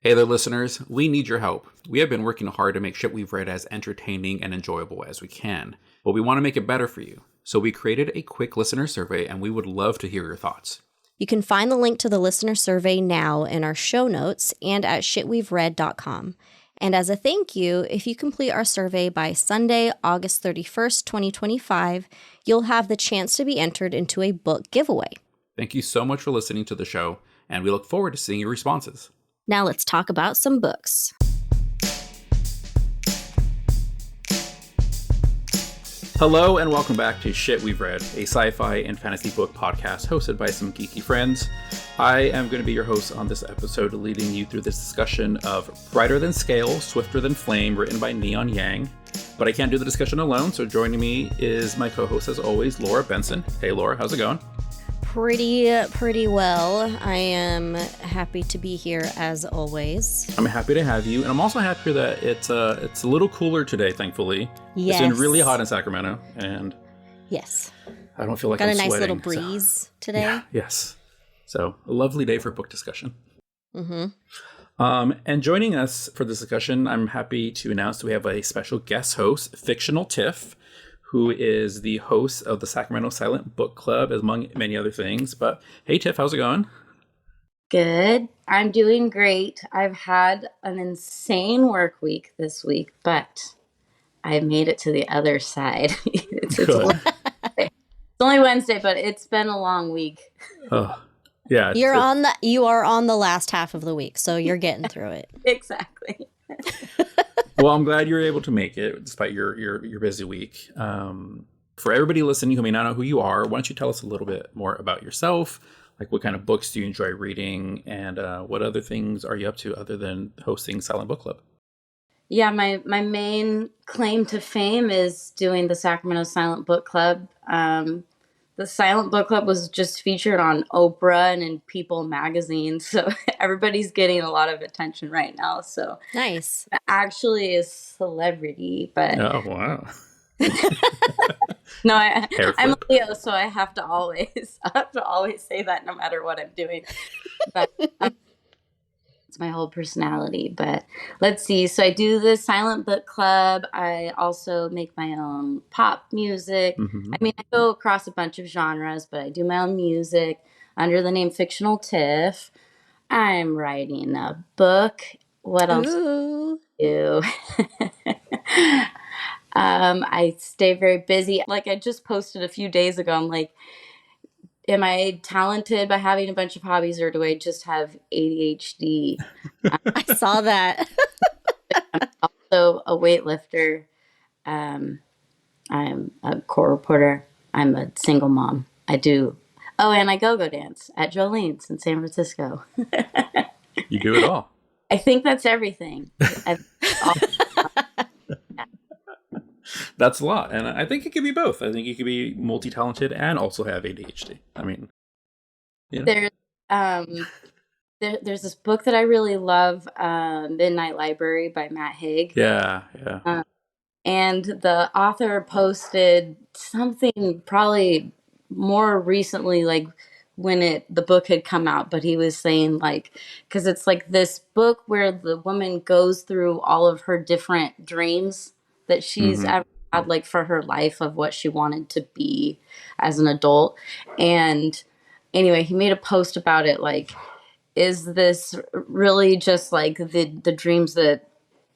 Hey there, listeners. We need your help. We have been working hard to make shit we've read as entertaining and enjoyable as we can, but we want to make it better for you. So we created a quick listener survey, and we would love to hear your thoughts. You can find the link to the listener survey now in our show notes and at shitwe'veread.com. And as a thank you, if you complete our survey by Sunday, August 31st, 2025, you'll have the chance to be entered into a book giveaway. Thank you so much for listening to the show, and we look forward to seeing your responses. Now let's talk about some books. Hello and welcome back to Shit We've Read, a sci-fi and fantasy book podcast hosted by some geeky friends. I am going to be your host on this episode, leading you through this discussion of Brighter Than Scale, Swifter Than Flame, written by Neon Yang. But I can't do the discussion alone, so joining me is my co-host as always, Laura Benson. Hey Laura, how's it going? Pretty well. I am happy to be here as always. I'm happy to have you, and I'm also happy that it's a little cooler today, thankfully. Yes. It's been really hot in Sacramento, and yes, I don't feel like got I'm a nice sweating, little breeze today. Yeah, yes. So a lovely day for book discussion. Mm-hmm. And joining us for this discussion, I'm happy to announce that we have a special guest host, Fictional Tiff, who is the host of the Sacramento Silent Book Club, among many other things. But hey, Tiff, how's it going? Good. I'm doing great. I've had an insane work week this week, but I made it to the other side. It's only Wednesday, but it's been a long week. Oh, yeah. You are on the last half of the week, so you're getting through it. Exactly. Well, I'm glad you're able to make it despite your busy week. For everybody listening who may not know who you are, why don't you tell us a little bit more about yourself? Like, what kind of books do you enjoy reading, and what other things are you up to other than hosting Silent Book Club? Yeah, my main claim to fame is doing the Sacramento Silent Book Club. The Silent Book Club was just featured on Oprah and in People magazine, so everybody's getting a lot of attention right now. So Nice. Actually a celebrity, but Oh, wow. no, I'm a Leo, so I have to always say that no matter what I'm doing. But it's my whole personality. But let's see. So I do the Silent Book Club. I also make my own pop music. Mm-hmm. I mean, I go across a bunch of genres, but I do my own music under the name Fictional Tiff. I'm writing a book. What else Ooh. do I do? I stay very busy. Like I just posted a few days ago, I'm like, am I talented by having a bunch of hobbies, or do I just have ADHD? I saw that. I'm also a weightlifter. I'm a core reporter. I'm a single mom. And I go-go dance at Jolene's in San Francisco. You do it all. I think that's everything. That's a lot. And I think it could be both. I think you could be multi-talented and also have ADHD. I mean, you know. There's this book that I really love, Midnight Library by Matt Haig. Yeah. And the author posted something probably more recently, like when the book had come out, but he was saying, like, because it's like this book where the woman goes through all of her different dreams that she's ever had, like, for her life, of what she wanted to be as an adult. And anyway, he made a post about it, like, is this really just like the dreams that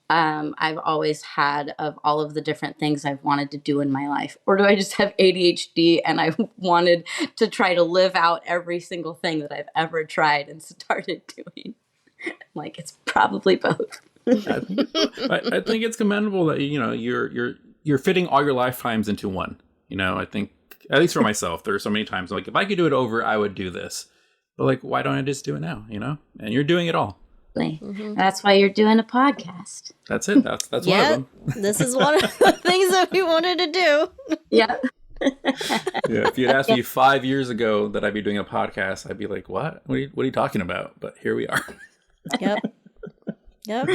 I've always had of all of the different things I've wanted to do in my life? Or do I just have ADHD and I wanted to try to live out every single thing that I've ever tried and started doing? Like, it's probably both. I think it's commendable that, you know, you're fitting all your lifetimes into one. You know, I think, at least for myself, there are so many times like, if I could do it over, I would do this. But like, why don't I just do it now? You know, and you're doing it all. Mm-hmm. That's why you're doing a podcast. That's it. That's one of them. This is one of the things that we wanted to do. Yeah. Yeah. If you'd asked me 5 years ago that I'd be doing a podcast, I'd be like, what? What are you talking about? But here we are. Yep.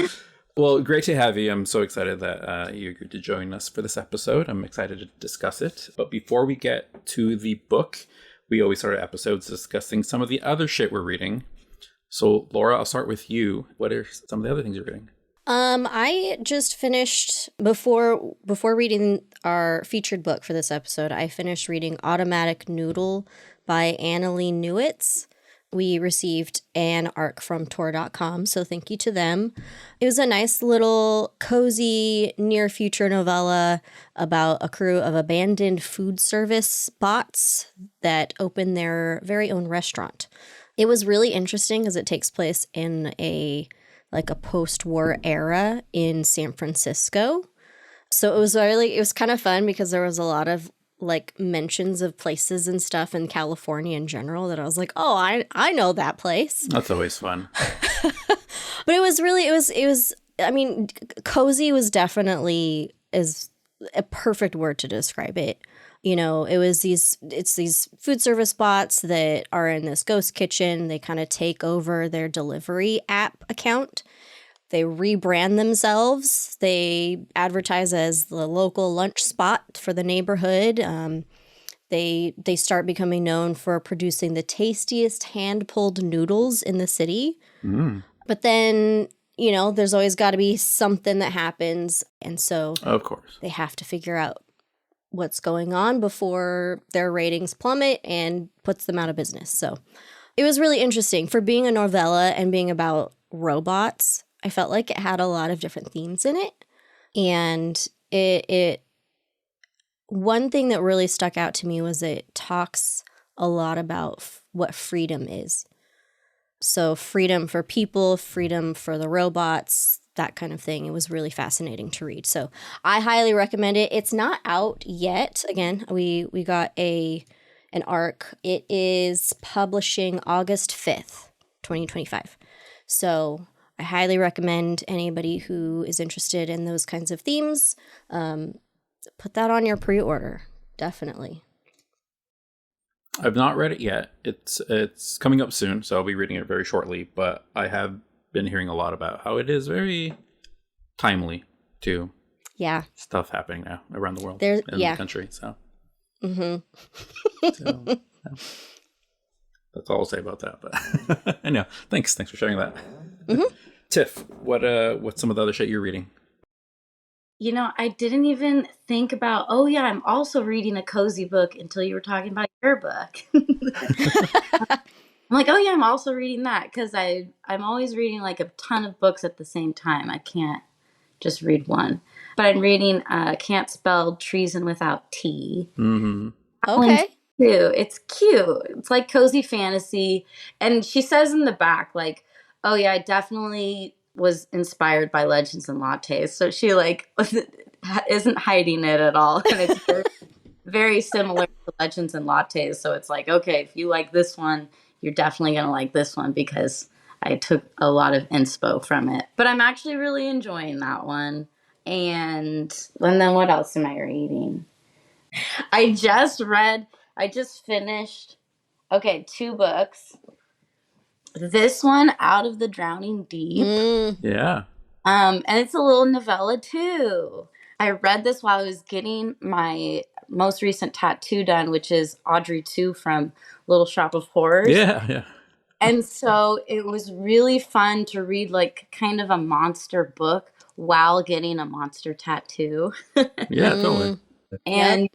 Well, great to have you. I'm so excited that you agreed to join us for this episode. I'm excited to discuss it. But before we get to the book, we always start our episodes discussing some of the other shit we're reading. So, Laura, I'll start with you. What are some of the other things you're reading? I just finished before reading our featured book for this episode. I finished reading Automatic Noodle by Annalee Newitz. We received an ARC from Tor.com, so thank you to them. It was a nice little cozy near future novella about a crew of abandoned food service bots that open their very own restaurant. It was really interesting because it takes place in a post-war era in San Francisco. So it was kind of fun because there was a lot of like mentions of places and stuff in California in general that I was like, oh, I know that place. That's always fun. But it was I mean, cozy was definitely is a perfect word to describe it. You know, it's these food service bots that are in this ghost kitchen. They kind of take over their delivery app account. They rebrand themselves. They advertise as the local lunch spot for the neighborhood. They start becoming known for producing the tastiest hand-pulled noodles in the city. Mm. But then, you know, there's always got to be something that happens. And so Of course. they have to figure out what's going on before their ratings plummet and puts them out of business. So it was really interesting. For being a novella and being about robots, I felt like it had a lot of different themes in it. And it one thing that really stuck out to me was it talks a lot about what freedom is. So freedom for people, freedom for the robots, that kind of thing. It was really fascinating to read. So I highly recommend it. It's not out yet. Again, we got an ARC. It is publishing August 5th, 2025. So I highly recommend anybody who is interested in those kinds of themes, put that on your pre-order. Definitely. I've not read it yet. It's coming up soon, so I'll be reading it very shortly. But I have been hearing a lot about how it is very timely to stuff happening now around the world in the country. So, so that's all I'll say about that. But I know. Thanks for sharing that. Mm-hmm. Tiff, what's some of the other shit you're reading? You know, I didn't even think about, oh yeah, I'm also reading a cozy book until you were talking about your book. I'm like, oh yeah, I'm also reading that because I'm always reading like a ton of books at the same time. I can't just read one. But I'm reading Can't Spell Treason Without T. Mm-hmm. Okay. Too. It's cute. It's like cozy fantasy. And she says in the back, like, oh yeah, I definitely was inspired by Legends and Lattes. So she like isn't hiding it at all. And it's very, very similar to Legends and Lattes. So it's like, okay, if you like this one, you're definitely going to like this one because I took a lot of inspo from it. But I'm actually really enjoying that one. And then what else am I reading? I just finished, 2 books. This one, Out of the Drowning Deep. Yeah. And it's a little novella too. I read this while I was getting my most recent tattoo done, which is Audrey 2 from Little Shop of Horrors. Yeah. And so it was really fun to read like kind of a monster book while getting a monster tattoo. Yeah, totally. And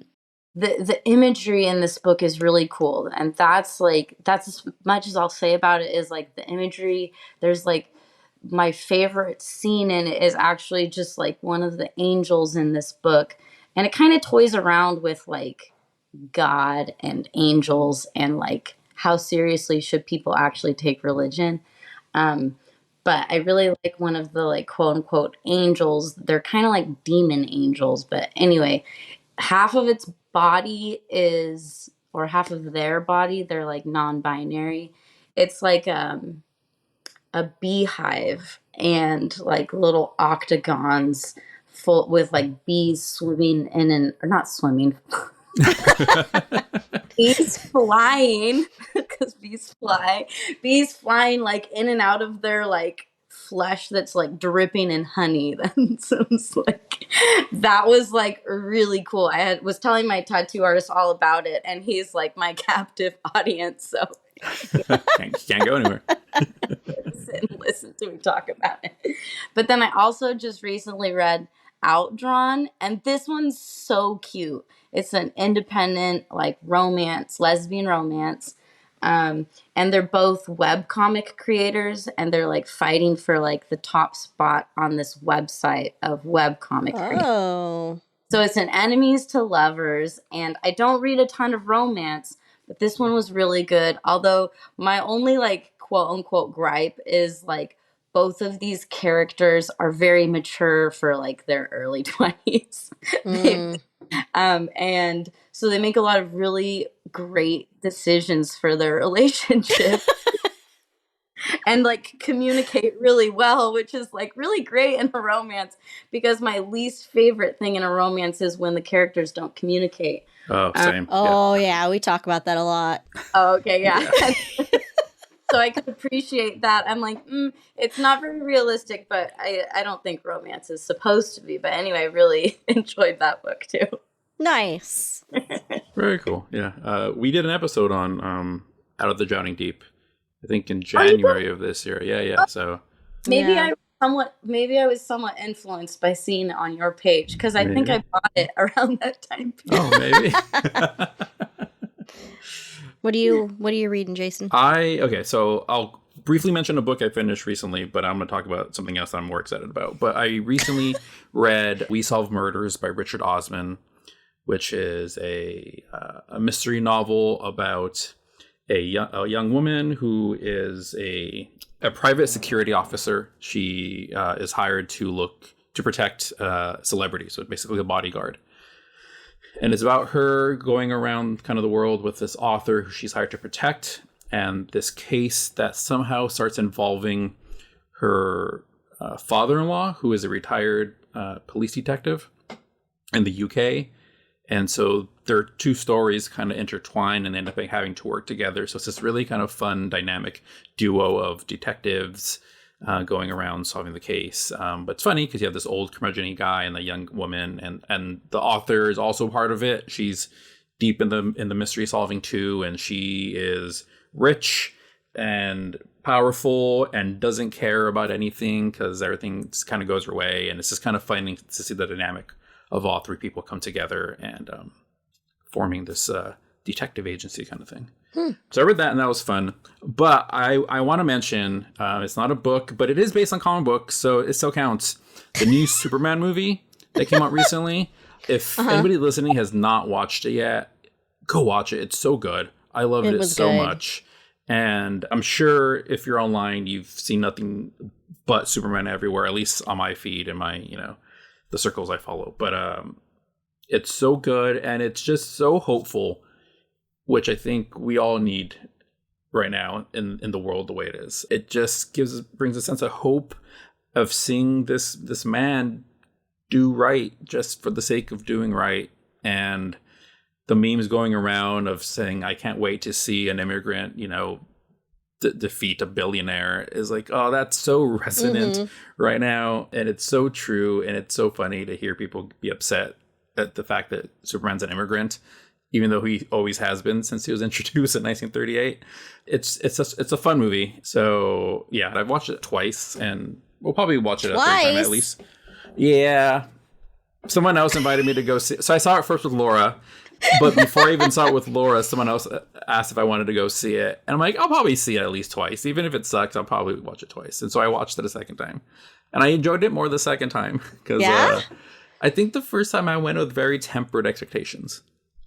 the imagery in this book is really cool. And that's as much as I'll say about it is like the imagery. There's like my favorite scene in it is actually just like one of the angels in this book. And it kind of toys around with like God and angels and like how seriously should people actually take religion. But I really like one of the like quote unquote angels. They're kind of like demon angels. But anyway, half of its body is, or half of their body, they're like non-binary. It's like a beehive and like little octagons full with like bees swimming in and, or not swimming, bees flying, because bees flying like in and out of their like flesh that's like dripping in honey. That sounds like, that was like really cool. Was telling my tattoo artist all about it, and he's like my captive audience. So can't go anywhere. Sit and listen to me talk about it. But then I also just recently read Outdrawn, and this one's so cute. It's an independent, like, romance, lesbian romance. And they're both webcomic creators, and they're like fighting for like the top spot on this website of webcomic creators. Oh. So it's an enemies to lovers, and I don't read a ton of romance, but this one was really good. Although my only like quote unquote gripe is like both of these characters are very mature for like their early 20s. And so they make a lot of really great decisions for their relationship and like communicate really well, which is like really great in a romance, because my least favorite thing in a romance is when the characters don't communicate. Oh, same. Oh, yeah. We talk about that a lot. Oh, okay, yeah. So I could appreciate that. I'm like, it's not very realistic, but I don't think romance is supposed to be. But anyway, I really enjoyed that book too. Nice. Very cool. Yeah. We did an episode on Out of the Drowning Deep, I think in January of this year. Yeah. So maybe I was somewhat influenced by seeing it on your page, because I think I bought it around that time period. Oh, maybe. What are you reading, Jason? So I'll briefly mention a book I finished recently, but I'm going to talk about something else I'm more excited about. But I recently read We Solve Murders by Richard Osman, which is a mystery novel about a young woman who is a private security officer. She is hired to protect celebrities, so basically a bodyguard. And it's about her going around kind of the world with this author who she's hired to protect, and this case that somehow starts involving her father-in-law, who is a retired police detective in the UK. And so their two stories kind of intertwine and end up having to work together. So it's this really kind of fun, dynamic duo of detectives going around solving the case. But it's funny because you have this old curmudgeon guy and the young woman, and the author is also part of it. She's deep in the mystery solving too, and she is rich and powerful and doesn't care about anything because everything just kind of goes her way. And it's just kind of funny to see the dynamic of all three people come together and forming this detective agency kind of thing. So I read that, and that was fun. But I want to mention, it's not a book, but it is based on comic books, so it still counts. The new Superman movie that came out recently. If anybody listening has not watched it yet, go watch it. It's so good. I loved it so much. And I'm sure if you're online, you've seen nothing but Superman everywhere, at least on my feed and my, the circles I follow. But it's so good, and it's just so hopeful, which I think we all need right now in the world the way it is. It just brings a sense of hope of seeing this man do right just for the sake of doing right. And the memes going around of saying, I can't wait to see an immigrant, defeat a billionaire is like, oh, that's so resonant right now. And it's so true. And it's so funny to hear people be upset at the fact that Superman's an immigrant, even though he always has been since he was introduced in 1938. It's a fun movie. So yeah, I've watched it twice, and we'll probably watch it a third time at least. Yeah. Someone else invited me to go see. So I saw it first with Laura, but before I even saw it with Laura, someone else asked if I wanted to go see it. And I'm like, I'll probably see it at least twice. Even if it sucks, I'll probably watch it twice. And so I watched it a second time. And I enjoyed it more the second time. Because I think the first time I went with very tempered expectations.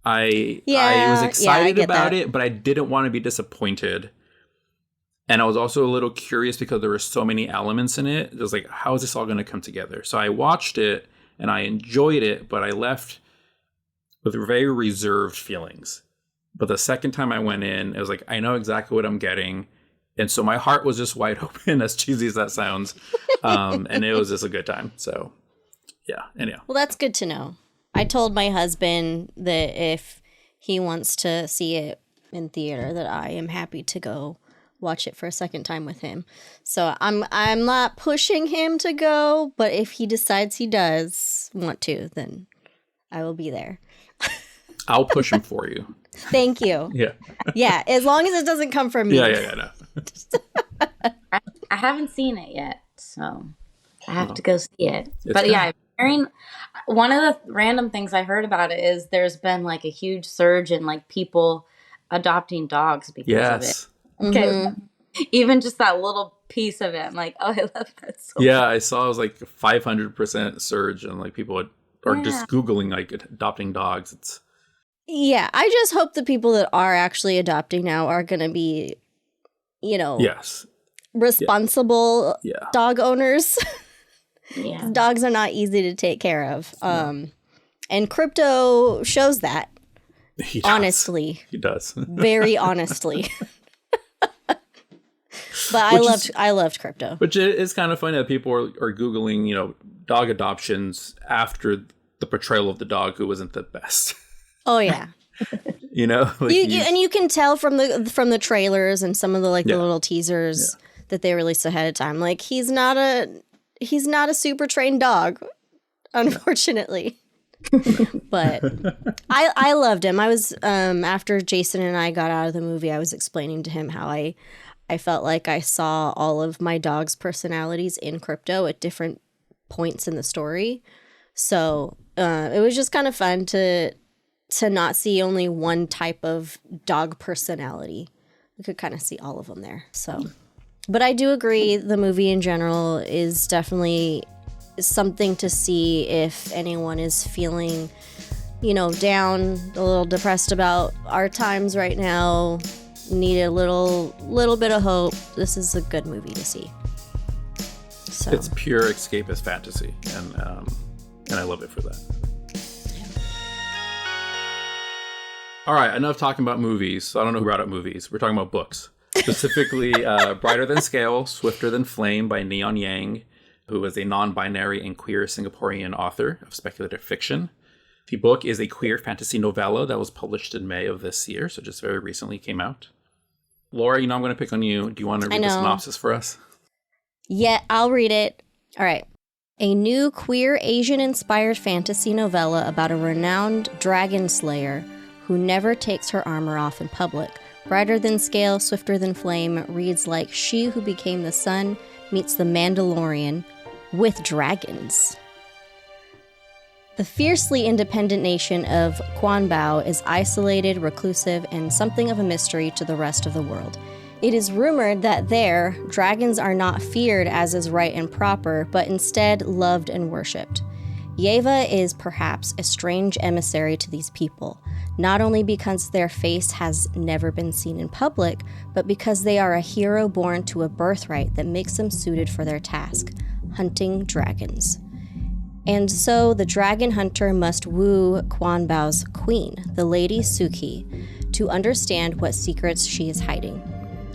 I was excited about it, but I didn't want to be disappointed. And I was also a little curious because there were so many elements in it. It was like, how is this all going to come together? So I watched it and I enjoyed it, but I left with very reserved feelings. But the second time I went in, it was like, I know exactly what I'm getting. And so my heart was just wide open, as cheesy as that sounds. And it was just a good time. So yeah, anyhow. Well, that's good to know. I told my husband that if he wants to see it in theater, that I am happy to go watch it for a second time with him. So I'm not pushing him to go, but if he decides he does want to, then I will be there. I'll push him for you. Thank you. Yeah. Yeah, as long as it doesn't come from me. Yeah, no. I haven't seen it yet, so I have to go see it. It's But good. yeah, one of the random things I heard about it is there's been like a huge surge in like people adopting dogs because of it. Yes. Okay. Even just that little piece of it, I'm like, oh, I love that so Yeah, much. I saw it was like 500% surge and like people are just Googling like adopting dogs. It's Yeah, I just hope the people that are actually adopting now are going to be, yes. responsible Yeah. dog owners. Yeah. Dogs are not easy to take care of. And crypto shows that. He does. Honestly. He does. Very honestly. But I loved crypto. Which is kind of funny that people are Googling, dog adoptions after the portrayal of the dog who wasn't the best. Oh yeah. Like and you can tell from the trailers and some of the the little teasers that they released ahead of time. Like he's not a super trained dog, unfortunately. But I loved him. I was after Jason and I got out of the movie, I was explaining to him how I felt like I saw all of my dog's personalities in crypto at different points in the story. So it was just kind of fun to not see only one type of dog personality. We could kind of see all of them there. So, but I do agree the movie in general is definitely something to see if anyone is feeling, down, a little depressed about our times right now, need a little bit of hope. This is a good movie to see. So it's pure escapist fantasy, and I love it for that. All right, enough talking about movies. I don't know who brought up movies. We're talking about books. Specifically, Brighter Than Scale, Swifter Than Flame by Neon Yang, who is a non-binary and queer Singaporean author of speculative fiction. The book is a queer fantasy novella that was published in May of this year, so just very recently came out. Laura, I'm going to pick on you. Do you want to read the synopsis for us? Yeah, I'll read it. All right. A new queer Asian-inspired fantasy novella about a renowned dragon slayer who never takes her armor off in public. Brighter Than Scale, Swifter Than Flame reads like she who became the sun meets the Mandalorian with dragons. The fiercely independent nation of Quan Bao is isolated, reclusive, and something of a mystery to the rest of the world. It is rumored that there, dragons are not feared as is right and proper, but instead loved and worshipped. Yeva is perhaps a strange emissary to these people, not only because their face has never been seen in public, but because they are a hero born to a birthright that makes them suited for their task, hunting dragons. And so the dragon hunter must woo Quan Bao's queen, the Lady Suki, to understand what secrets she is hiding.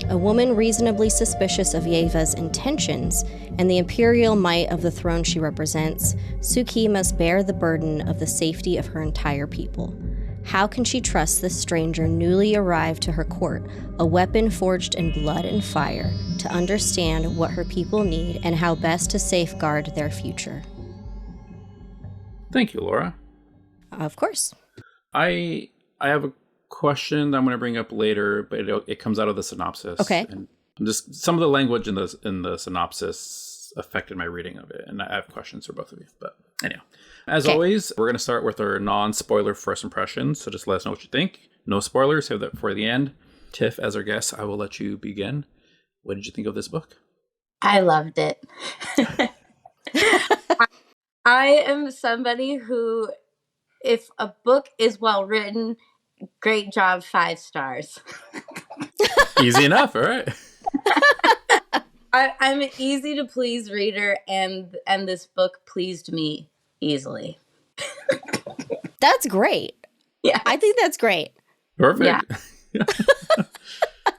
A woman reasonably suspicious of Yeva's intentions and the imperial might of the throne she represents, Suki must bear the burden of the safety of her entire people. How can she trust this stranger newly arrived to her court, a weapon forged in blood and fire, to understand what her people need and how best to safeguard their future? Thank you, Laura. Of course. I have a question that I'm going to bring up later, but it comes out of the synopsis. Okay. And just some of the language in the synopsis affected my reading of it, and I have questions for both of you. But anyhow, as always, we're going to start with our non-spoiler first impressions. So just let us know what you think. No spoilers. Save that for the end. Tiff, as our guest, I will let you begin. What did you think of this book? I loved it. I am somebody who, if a book is well written, great job, 5 stars. Easy enough, all right. I'm an easy to please reader, and this book pleased me easily. That's great. Yeah, I think that's great. Perfect. Yeah.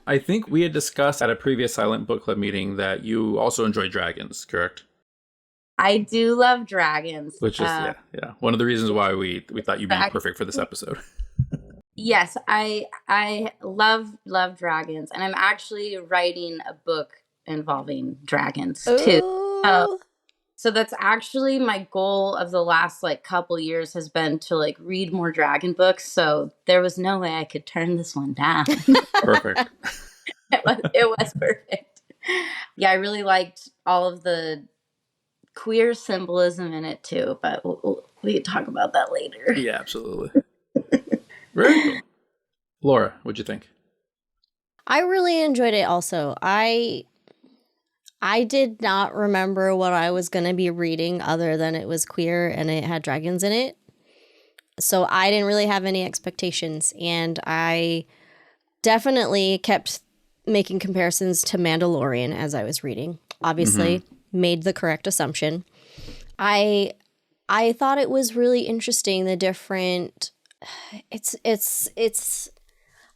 I think we had discussed at a previous Silent Book Club meeting that you also enjoy dragons, correct? I do love dragons. Which is, yeah. One of the reasons why we thought you'd be perfect for this episode. Yes, I love dragons, and I'm actually writing a book involving dragons too. So that's actually my goal of the last couple years has been to read more dragon books. So there was no way I could turn this one down. Perfect. It was perfect. Yeah, I really liked all of the queer symbolism in it too, but we can talk about that later. Yeah, absolutely. Very cool. Laura, what'd you think? I really enjoyed it also. I did not remember what I was going to be reading other than it was queer and it had dragons in it. So I didn't really have any expectations, and I definitely kept making comparisons to Mandalorian as I was reading. Obviously, made the correct assumption. I thought it was really interesting, the different it's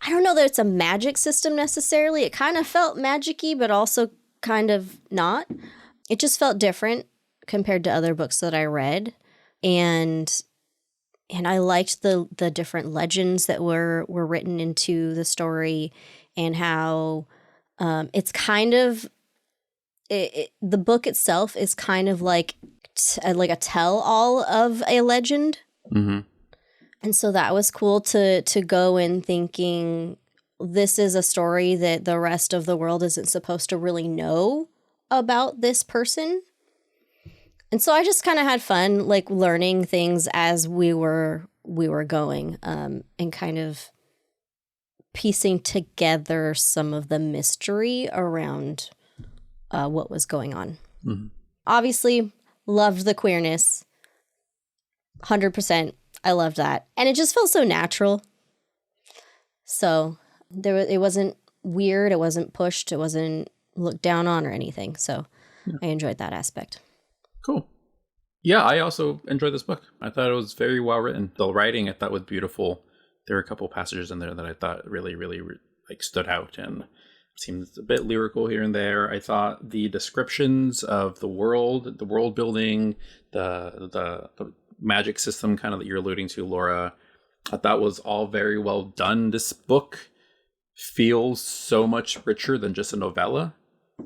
I don't know that it's a magic system necessarily. It kind of felt magic-y, but also kind of not. It just felt different compared to other books that I read. And I liked the different legends that were written into the story, and how it's kind of the book itself is kind of like a tell-all of a legend. Mm-hmm. And so that was cool to go in thinking this is a story that the rest of the world isn't supposed to really know about this person. And so I just kind of had fun, like, learning things as we were going, and kind of piecing together some of the mystery around what was going on. Mm-hmm. Obviously, loved the queerness. 100%. I loved that. And it just felt so natural. So it wasn't weird. It wasn't pushed. It wasn't looked down on or anything. So I enjoyed that aspect. Cool. Yeah, I also enjoyed this book. I thought it was very well written. The writing I thought was beautiful. There were a couple passages in there that I thought really, really like stood out and seemed a bit lyrical here and there. I thought the descriptions of the world building, the magic system kind of that you're alluding to, Laura, I thought was all very well done. This book feels so much richer than just a novella.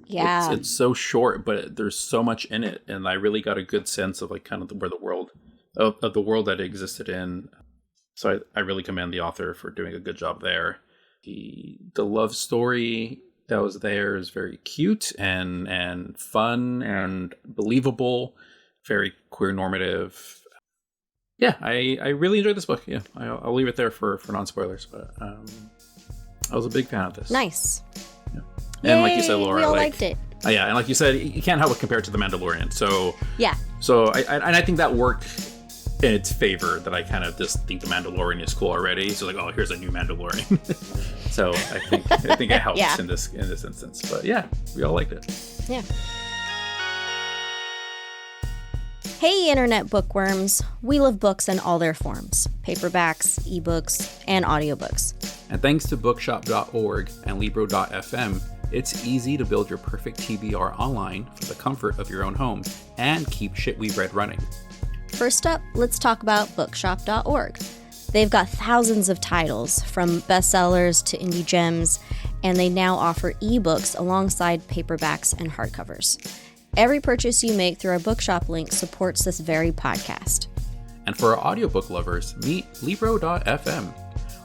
Yeah. It's so short, but there's so much in it, and I really got a good sense of like kind of where the world of the world that it existed in. So I really commend the author for doing a good job there. The love story that was there is very cute and fun and believable, very queer normative. Yeah, I really enjoyed this book. Yeah, I'll leave it there for non-spoilers, but I was a big fan of this. Nice. Yeah. And like you said, Laura, we all liked it. Yeah, and like you said, you can't help but compare it to The Mandalorian. So yeah. So I think that worked in its favor, that I kind of just think The Mandalorian is cool already. So like, oh, here's a new Mandalorian. So I think it helps in this instance. But yeah, we all liked it. Yeah. Hey, internet bookworms. We love books in all their forms: paperbacks, ebooks, and audiobooks. And thanks to bookshop.org and libro.fm, it's easy to build your perfect TBR online from the comfort of your own home and keep Shit We've Read running. First up, let's talk about bookshop.org. They've got thousands of titles, from bestsellers to indie gems, and they now offer ebooks alongside paperbacks and hardcovers. Every purchase you make through our bookshop link supports this very podcast. And for our audiobook lovers, meet libro.fm.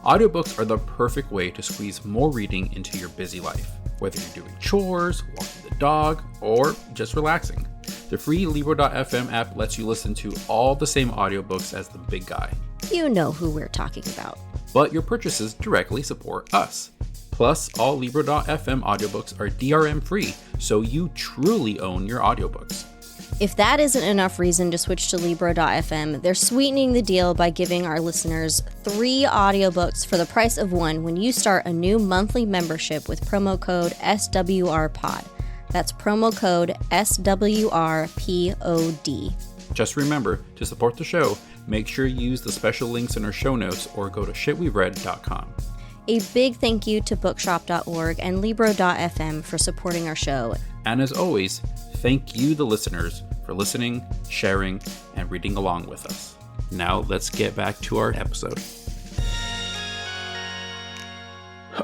Audiobooks are the perfect way to squeeze more reading into your busy life, whether you're doing chores, walking the dog, or just relaxing. The free libro.fm app lets you listen to all the same audiobooks as the big guy. You know who we're talking about. But your purchases directly support us. Plus, all libro.fm audiobooks are DRM free, so you truly own your audiobooks. If that isn't enough reason to switch to libro.fm, they're sweetening the deal by giving our listeners 3 audiobooks for the price of 1 when you start a new monthly membership with promo code SWRPOD. That's promo code SWRPOD. Just remember, to support the show, make sure you use the special links in our show notes or go to shitwe'veread.com. A big thank you to bookshop.org and libro.fm for supporting our show. And as always, thank you, the listeners, for listening, sharing, and reading along with us. Now let's get back to our episode.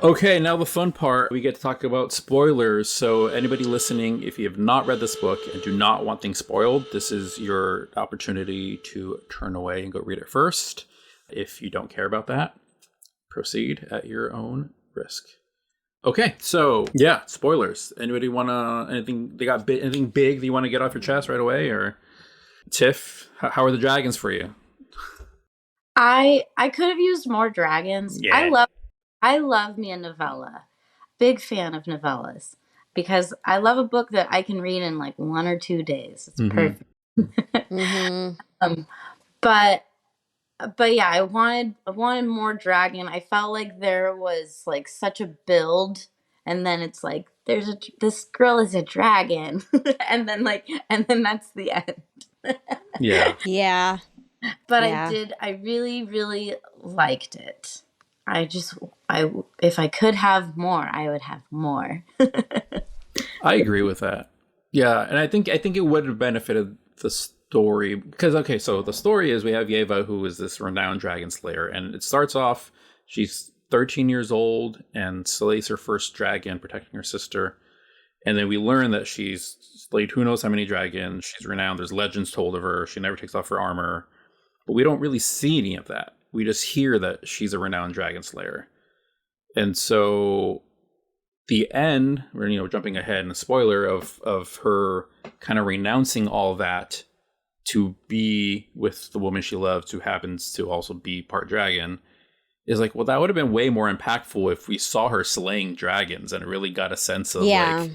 Okay, now the fun part. We get to talk about spoilers. So anybody listening, if you have not read this book and do not want things spoiled, this is your opportunity to turn away and go read it first. If you don't care about that, proceed at your own risk. Okay, so yeah, spoilers. Anybody wanna anything? They got anything big that you want to get off your chest right away, or Tiff? How are the dragons for you? I could have used more dragons. Yeah. I love me a novella. Big fan of novellas because I love a book that I can read in like 1 or 2 days. It's perfect. Mm-hmm. But yeah, I wanted more dragon. I felt like there was like such a build, and then it's like this girl is a dragon, and then that's the end. Yeah. Yeah. But Yeah. I really really liked it. I if I could have more, I would have more. I agree with that. Yeah, and I think it would have benefited the story because okay, so the story is we have Yeva, who is this renowned dragon slayer, and it starts off she's 13 years old and slays her first dragon, protecting her sister, and then we learn that she's slayed who knows how many dragons. She's renowned. There's legends told of her. She never takes off her armor, but we don't really see any of that. We just hear that she's a renowned dragon slayer, and so the end, we're jumping ahead in a spoiler of her kind of renouncing all that to be with the woman she loves, who happens to also be part dragon, is like, well, that would have been way more impactful if we saw her slaying dragons and really got a sense of like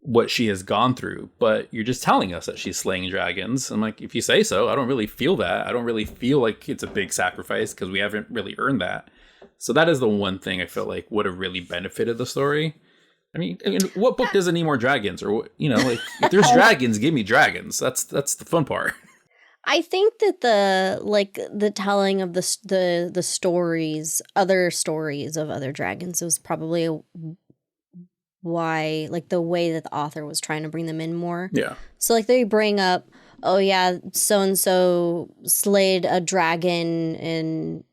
what she has gone through. But you're just telling us that she's slaying dragons. I'm like, if you say so, I don't really feel that. I don't really feel like it's a big sacrifice because we haven't really earned that. So that is the one thing I feel like would have really benefited the story. I mean, what book doesn't need more dragons? Or like if there's dragons, give me dragons. That's the fun part. I think that the telling of the stories, other stories of other dragons, was probably why, like, the way that the author was trying to bring them in more. Yeah. So like they bring up, oh yeah, so and so slayed a dragon and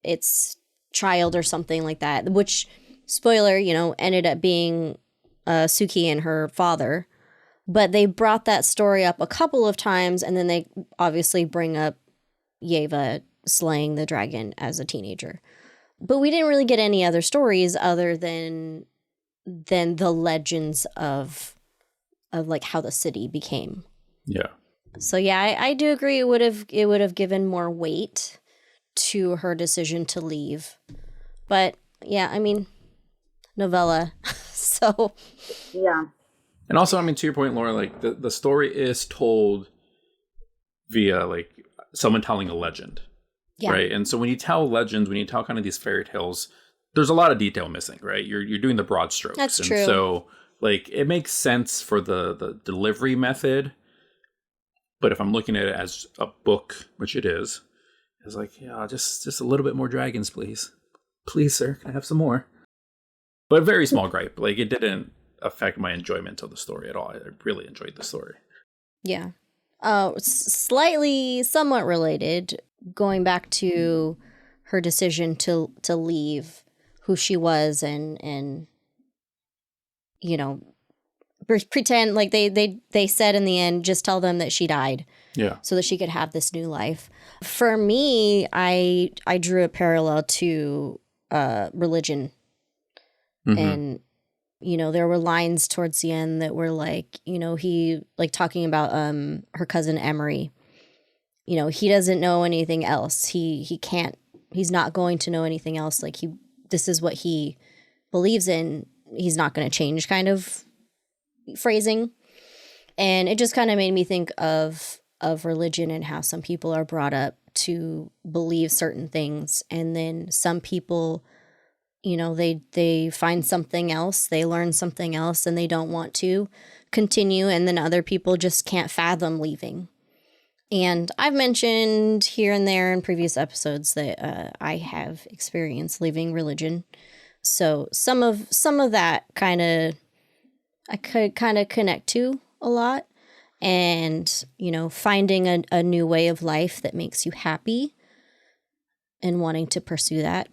its child or something like that, which, spoiler, ended up being Suki and her father. But they brought that story up a couple of times, and then they obviously bring up Yeva slaying the dragon as a teenager. But we didn't really get any other stories other than the legends of like how the city became. Yeah. So yeah, I do agree it would have given more weight to her decision to leave. But yeah, I mean, novella. So Yeah. And also, I mean, to your point, Laura, like the story is told via like someone telling a legend. Yeah. Right. And so when you tell legends, when you tell kind of these fairy tales, there's a lot of detail missing, right? You're doing the broad strokes. That's and true. So like it makes sense for the delivery method. But if I'm looking at it as a book, which it is, it's like, yeah, just a little bit more dragons, please. Please, sir, can I have some more? But very small gripe. Like it didn't affect my enjoyment of the story at all. I really enjoyed the story. Yeah. Slightly, somewhat related, going back to her decision to leave who she was and pretend like they said in the end, just tell them that she died. Yeah. So that she could have this new life. For me, I drew a parallel to religion. Mm-hmm. And there were lines towards the end that were like, he like talking about her cousin Emery. He doesn't know anything else. He can't. He's not going to know anything else. Like this is what he believes in. He's not going to change. Kind of phrasing, and it just kind of made me think of religion and how some people are brought up to believe certain things, and then some people, they find something else, they learn something else, and they don't want to continue, and then other people just can't fathom leaving. And I've mentioned here and there in previous episodes that I have experienced leaving religion, so some of that kind of I could kind of connect to a lot, and finding a new way of life that makes you happy and wanting to pursue that,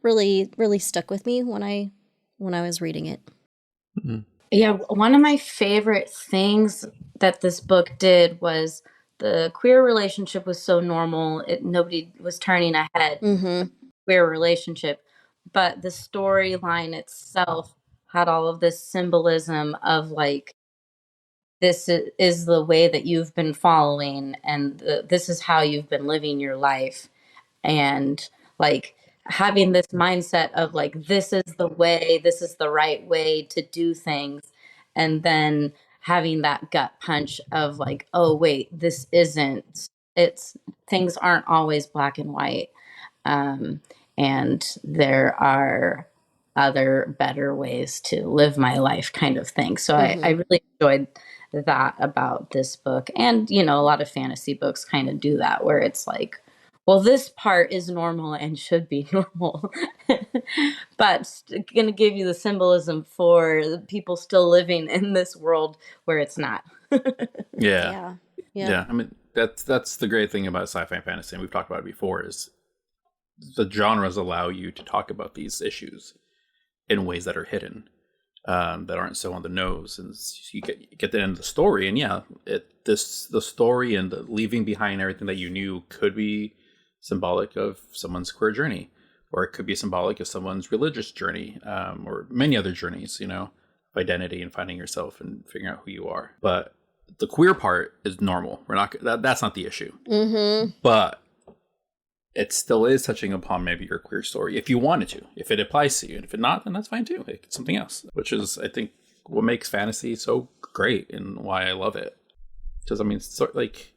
really, really stuck with me when I was reading it. Mm-hmm. Yeah, one of my favorite things that this book did was the queer relationship was so normal. Nobody was turning a head. Mm-hmm. Queer relationship. but the storyline itself had all of this symbolism of like, this is the way that you've been following, and this is how you've been living your life. And like having this mindset of like, this is the way, this is the right way to do things. And then having that gut punch of like, oh, wait, this isn't, it's, things aren't always black and white. Um, and there are other better ways to live my life, kind of thing. So I really enjoyed that about this book. And, you know, a lot of fantasy books kind of do that, where it's like, well, this part is normal and should be normal, but going to give you the symbolism for people still living in this world where it's not. Yeah. Yeah. I mean, that's the great thing about sci-fi and fantasy, and we've talked about it before, is the genres allow you to talk about these issues in ways that are hidden, that aren't so on the nose, and you get the end of the story. And yeah, the story and the leaving behind everything that you knew could be symbolic of someone's queer journey, or it could be symbolic of someone's religious journey, or many other journeys, you know, of identity and finding yourself and figuring out who you are. But the queer part is normal. We're not that's not the issue. But it still is touching upon maybe your queer story if you wanted to, if it applies to you. And if it not, then that's fine too. It's something else, which is, I think, what makes fantasy so great and why I love it. Because, I mean, like,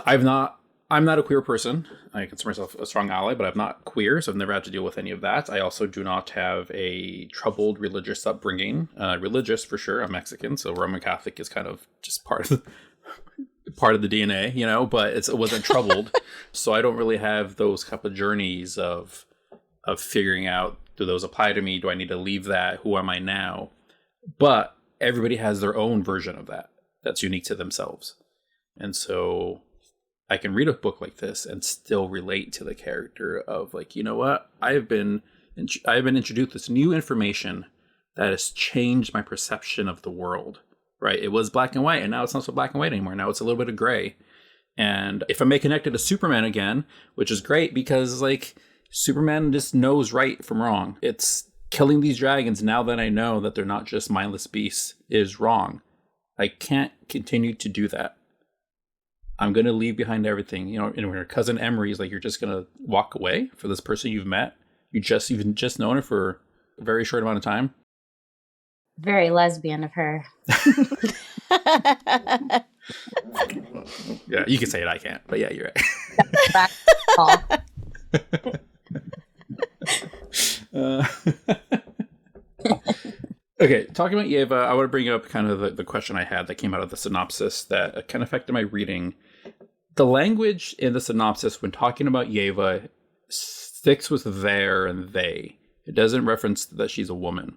I'm not a queer person. I consider myself a strong ally, but I'm not queer, so I've never had to deal with any of that. I also do not have a troubled religious upbringing. Religious, for sure. I'm Mexican, so Roman Catholic is kind of just part of the DNA, you know, but it wasn't troubled. So I don't really have those couple of journeys of figuring out, do those apply to me? Do I need to leave that? Who am I now? But everybody has their own version of that that's unique to themselves. And so I can read a book like this and still relate to the character of like, you know what? I've been introduced to this new information that has changed my perception of the world. Right, it was black and white, and now it's not so black and white anymore. Now it's a little bit of gray. And if I may connect it to Superman again, which is great because like Superman just knows right from wrong. It's killing these dragons now that I know that they're not just mindless beasts is wrong. I can't continue to do that. I'm going to leave behind everything. You know, and when your cousin Emery is like, you're just going to walk away for this person you've met. You've just known her for a very short amount of time. Very lesbian of her. Yeah, you can say it. I can't, but yeah, you're right. Okay, talking about Yeva, I want to bring up kind of the question I had that came out of the synopsis that kind of affected my reading. The language in the synopsis when talking about Yeva sticks with their and they. It doesn't reference that she's a woman.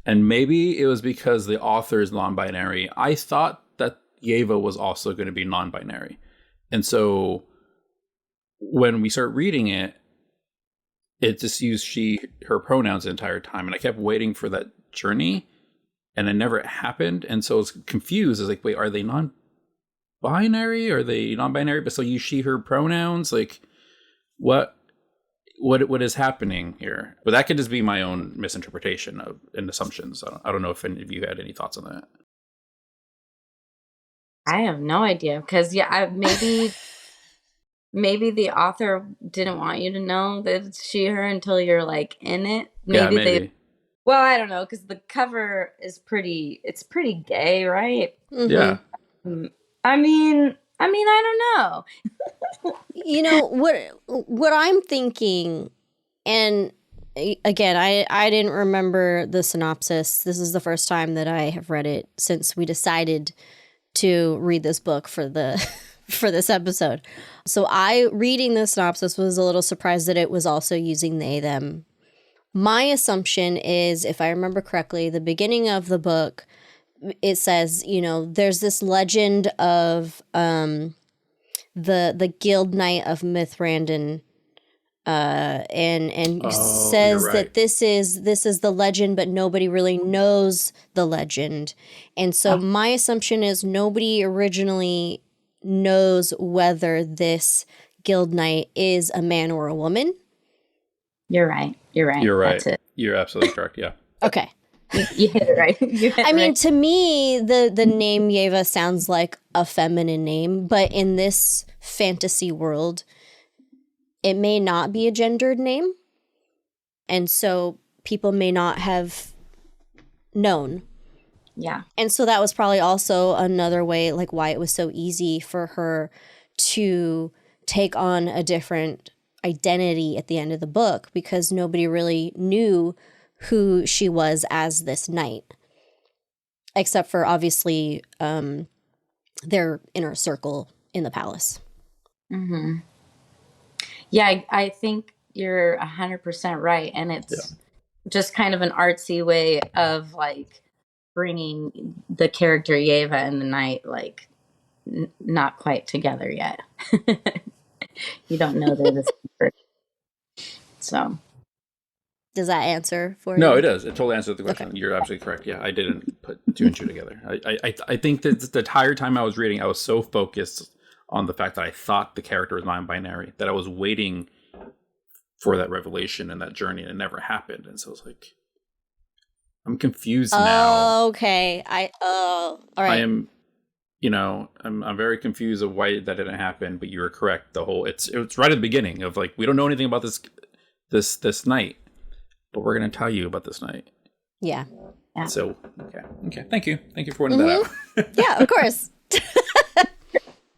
And maybe it was because the author is non-binary. I thought that Yeva was also going to be non-binary. And so when we start reading it, it just used her pronouns the entire time. And I kept waiting for that journey and it never happened. And so I was confused. I was like, wait, are they non-binary? Are they non-binary? But so use she, her pronouns? Like what is happening here? But that could just be my own misinterpretation and assumptions. I don't know if any of you had any thoughts on that. I have no idea because maybe the author didn't want you to know that it's she, her until you're like in it. Maybe. Well, I don't know, because the cover is pretty gay, right? Mm-hmm. Yeah. I mean, I don't know. You know, what I'm thinking, and again, I didn't remember the synopsis. This is the first time that I have read it since we decided to read this book for this episode. So reading the synopsis was a little surprised that it was also using they, them. My assumption is, if I remember correctly, the beginning of the book, it says, you know, there's this legend of the Guild Knight of Mithrandan, and says right. that this is the legend, but nobody really knows the legend. And so my assumption is nobody originally knows whether this Guild Knight is a man or a woman. You're right. You're right. You're right. That's it. You're absolutely correct. Yeah. Okay. You hit it right. You hit I it mean, right. to me, the name Yeva sounds like a feminine name, but in this fantasy world, it may not be a gendered name. And so people may not have known. Yeah. And so that was probably also another way, like why it was so easy for her to take on a different identity at the end of the book, because nobody really knew who she was as this knight, except for obviously their inner circle in the palace. Mm-hmm. Yeah, I think you're 100% right. And it's just kind of an artsy way of like bringing the character Yeva and the knight like not quite together yet. You don't know they're the same person. So. Does that answer for you? No, it does. It totally answers the question. Okay. You're absolutely correct. Yeah, I didn't put two and two together. I think that the entire time I was reading, I was so focused on the fact that I thought the character was non-binary that I was waiting for that revelation and that journey, and it never happened. And so I was like, I'm confused now. Okay. All right. I am, I'm very confused of why that didn't happen. But you were correct. It's right at the beginning of like, we don't know anything about this night, but we're going to tell you about this night. Yeah. So, okay. Thank you for pointing that out. Yeah, of course.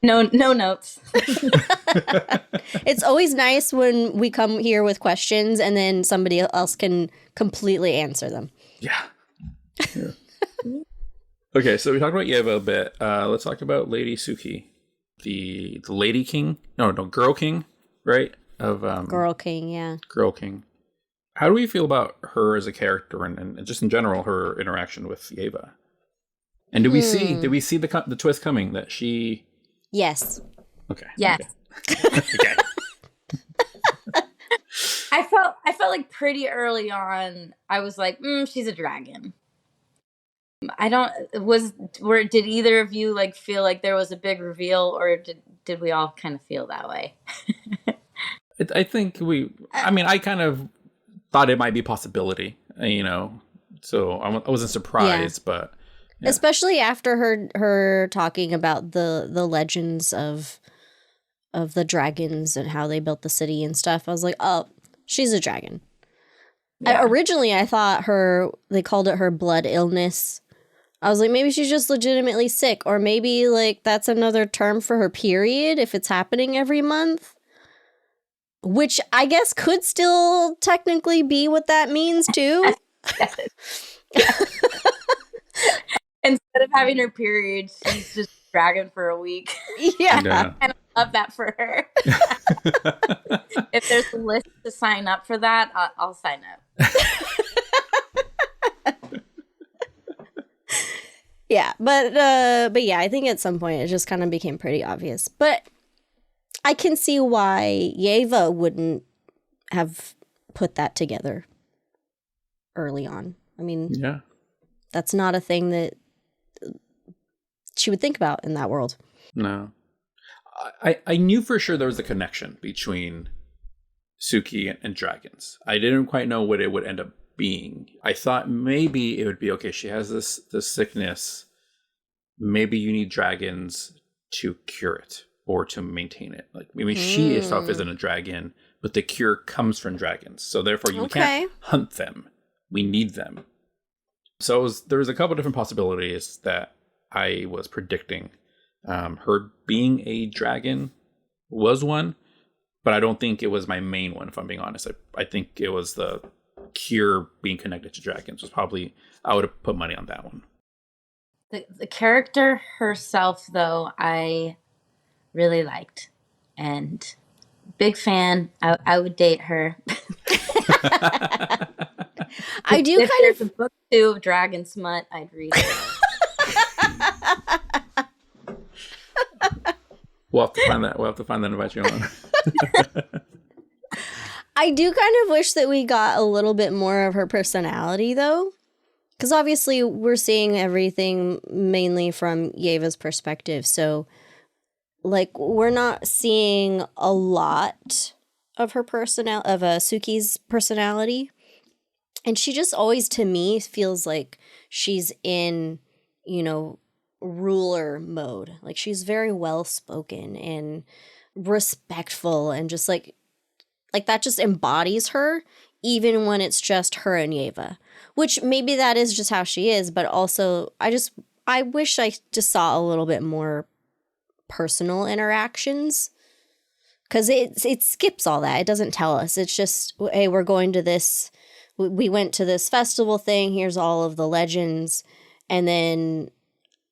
No notes. It's always nice when we come here with questions and then somebody else can completely answer them. Yeah. Okay, so we talked about Yeva a bit. Let's talk about Lady Suki, the Lady King. No, Girl King, right? Girl King, yeah. Girl King. How do we feel about her as a character and just in general her interaction with Yeva? And did we see the twist coming that she? Yes. Okay. Yes. Okay. I felt like pretty early on I was like, she's a dragon. Did either of you like feel like there was a big reveal, or did we all kind of feel that way? I think I kind of thought it might be a possibility, so I wasn't surprised, but. Yeah. Especially after her talking about the legends of the dragons and how they built the city and stuff. I was like, oh, she's a dragon. Yeah. Originally, I thought they called it her blood illness. I was like, maybe she's just legitimately sick, or maybe like that's another term for her period if it's happening every month. Which I guess could still technically be what that means too. Yes. Instead of having her period, she's just dragon for a week. Yeah. And I love that for her. If there's a list to sign up for that, I'll sign up. Yeah, but yeah, I think at some point it just kind of became pretty obvious. But I can see why Yeva wouldn't have put that together early on. I mean, Yeah. That's not a thing that she would think about in that world. No. I knew for sure there was a connection between Suki and dragons. I didn't quite know what it would end up being. I thought maybe it would be, okay, she has this sickness. Maybe you need dragons to cure it or to maintain it. Like, maybe she herself isn't a dragon, but the cure comes from dragons. So therefore you can't hunt them. We need them. So there was a couple different possibilities that I was predicting. Her being a dragon was one, but I don't think it was my main one, if I'm being honest. I think it was the cure being connected to dragons was probably, I would have put money on that one. The character herself, though, I really liked. And big fan. I would date her. I do if kind there's a book 2 of Dragon Smut, I'd read it. We'll have to find that. We'll have to find that and invite you on. I do kind of wish that we got a little bit more of her personality, though. Because obviously we're seeing everything mainly from Yeva's perspective. So, like, we're not seeing a lot of her Suki's personality. And she just always, to me, feels like she's in, ruler mode. Like, she's very well spoken and respectful, and just like that just embodies her, even when it's just her and Yeva. Which maybe that is just how she is, but also I wish I just saw a little bit more personal interactions, because it skips all that. It doesn't tell us. It's just, hey, we're going to this. We went to this festival thing. Here's all of the legends, and then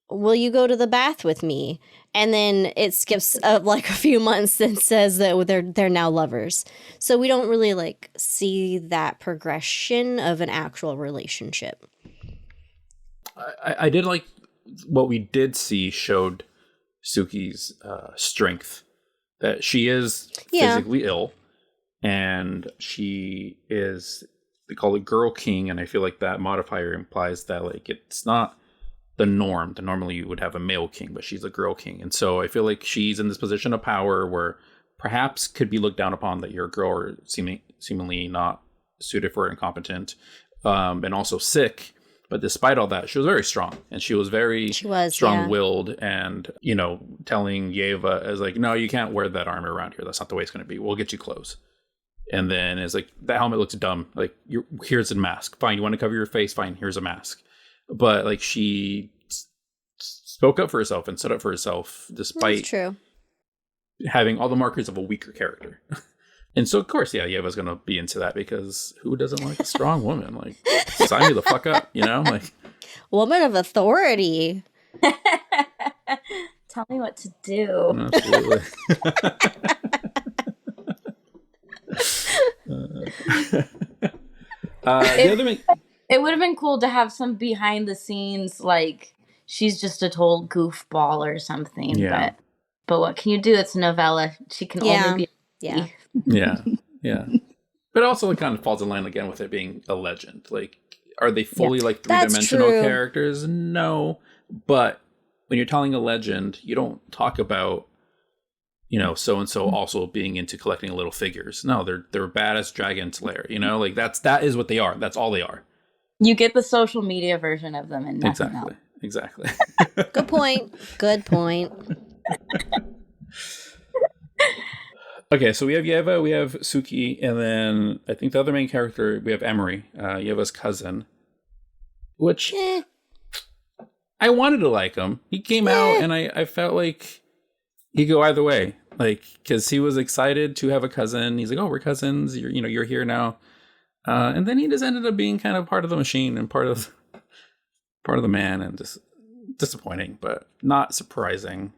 will you go to the bath with me? And then it skips like a few months and says that they're now lovers. So we don't really see that progression of an actual relationship. I did like what we did see showed Suki's strength, that she is physically ill, and she is, they call it girl king, and I feel like that modifier implies that it's not the norm. Normally you would have a male king, but she's a girl king. And so I feel like she's in this position of power where perhaps could be looked down upon, that you're a girl or seemingly not suited for, incompetent, and also sick. But despite all that, she was very strong, and she was very strong-willed, and, telling Yeva is like, no, you can't wear that armor around here. That's not the way it's going to be. We'll get you clothes. And then it's like, that helmet looks dumb. Like, here's a mask. Fine, you want to cover your face? Fine, here's a mask. But she spoke up for herself and stood up for herself despite having all the markers of a weaker character. And so, of course, Yeva's going to be into that, because who doesn't like a strong woman? Sign me the fuck up, Woman of authority. Tell me what to do. Absolutely. It would have been cool to have some behind the scenes, she's just a total goofball or something. Yeah. But what can you do? It's a novella. She can only be. Yeah. But also it kind of falls in line again with it being a legend. Are they fully three-dimensional characters? No. But when you're telling a legend, you don't talk about, so-and-so also being into collecting little figures. No, they're a badass dragon slayer, that is what they are. That's all they are. You get the social media version of them and nothing else. Exactly. Good point. Okay, so we have Yeva, we have Suki, and then I think the other main character, we have Emery, Yeva's cousin, which I wanted to like him. He came out, and I felt like he could go either way, because he was excited to have a cousin. He's like, oh, we're cousins. You're here now. And then he just ended up being kind of part of the machine and part of the man, and just disappointing, but not surprising.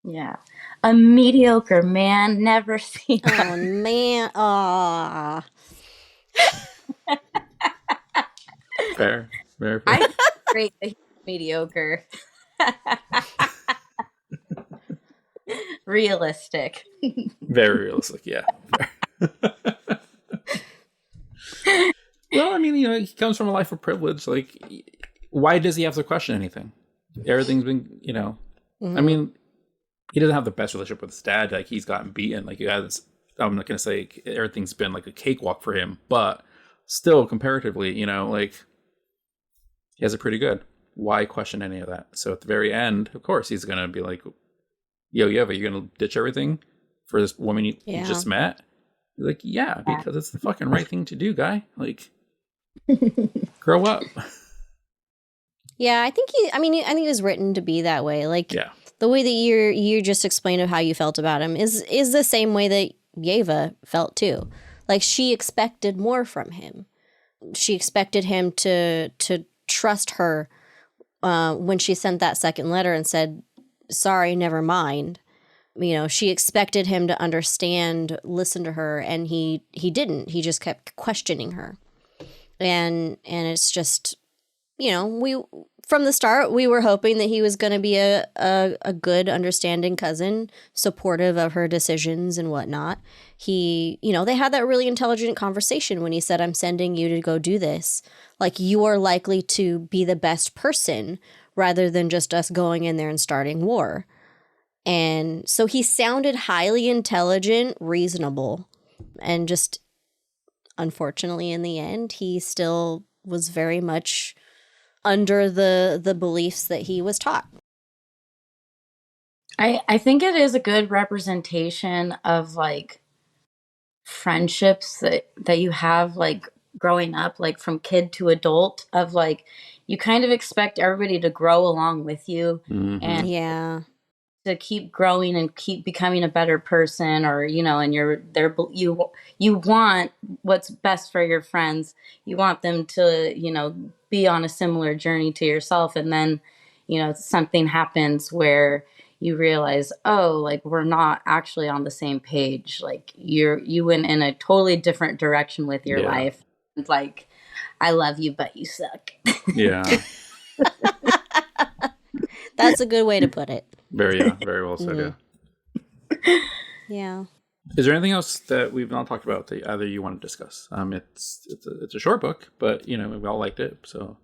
Yeah. A mediocre man, never seen. Oh, man. Aw. Fair. Very fair. I great that he's mediocre. Realistic. Very realistic, yeah. Well, he comes from a life of privilege. Why does he have to question anything? Everything's been, Mm-hmm. He doesn't have the best relationship with his dad. He's gotten beaten. I'm not going to say everything's been a cakewalk for him, but still, comparatively, he has it pretty good. Why question any of that? So at the very end, of course, he's going to be like, yo, Yeva, you're going to ditch everything for this woman you just met? He's like, yeah, because it's the fucking right thing to do, guy. Grow up. Yeah, I think he was written to be that way. The way that you just explained of how you felt about him is the same way that Yeva felt too. She expected more from him. She expected him to trust her when she sent that second letter and said, sorry, never mind. She expected him to understand, listen to her, and he didn't. He just kept questioning her. And it's just, we from the start, we were hoping that he was going to be a good, understanding cousin, supportive of her decisions and whatnot. They had that really intelligent conversation when he said, I'm sending you to go do this. You are likely to be the best person rather than just us going in there and starting war. And so he sounded highly intelligent, reasonable. And just unfortunately, in the end, he still was very much under the beliefs that he was taught. I think it is a good representation of like friendships that you have like growing up, like from kid to adult, of like you kind of expect everybody to grow along with you and Yeah. to keep growing and keep becoming a better person, or and you want what's best for your friends. You want them to be on a similar journey to yourself, and then something happens where you realize, oh, like we're not actually on the same page. Like you went in a totally different direction with your life. It's like, I love you, but you suck. Yeah. That's a good way to put it. Very well said. Yeah. Is there anything else that we've not talked about that either you want to discuss? It's a short book, but we all liked it. So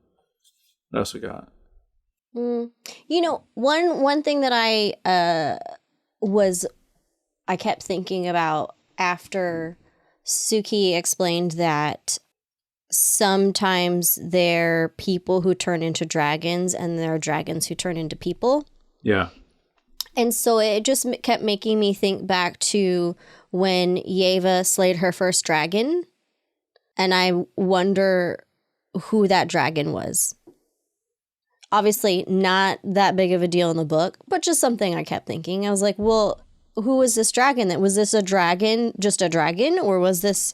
what else we got? One thing that I kept thinking about after Suki explained that sometimes there are people who turn into dragons and there are dragons who turn into people. Yeah. And so it just kept making me think back to when Yeva slayed her first dragon. And I wonder who that dragon was. Obviously not that big of a deal in the book, but just something I kept thinking. I was like, well, who was this dragon? Was this a dragon, just a dragon? Or was this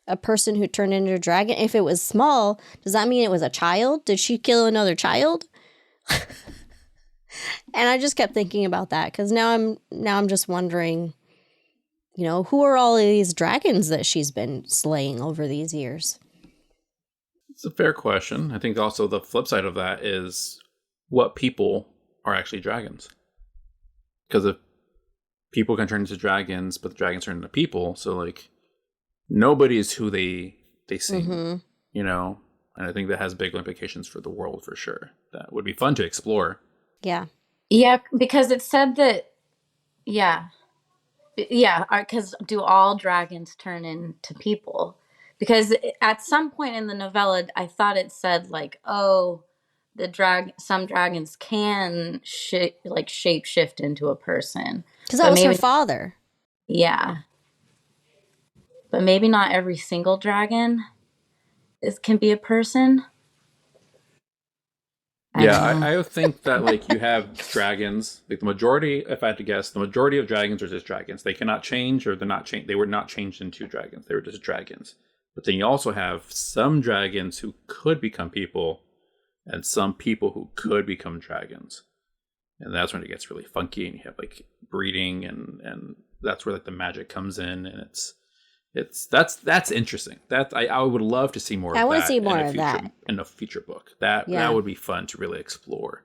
a person who turned into a dragon? If it was small, does that mean it was a child? Did she kill another child? And I just kept thinking about that because now I'm just wondering, who are all of these dragons that she's been slaying over these years? It's a fair question. I think also the flip side of that is what people are actually dragons. Because if people can turn into dragons, but the dragons turn into people, so like nobody is who they seem, And I think that has big implications for the world for sure. That would be fun to explore. Yeah. Yeah, because it said that, because do all dragons turn into people? Because at some point in the novella, I thought it said like, oh, some dragons can shape shift into a person. Because that was her father. Yeah. But maybe not every single dragon can be a person. I think that like you have dragons, like the majority, if I had to guess, the majority of dragons are just dragons. They cannot change, or they were not changed into dragons. They were just dragons. But then you also have some dragons who could become people, and some people who could become dragons. And that's when it gets really funky, and you have like breeding, and that's where like the magic comes in, and that's interesting. That I would love to see more. I want to see more of that in a future book. That would be fun to really explore.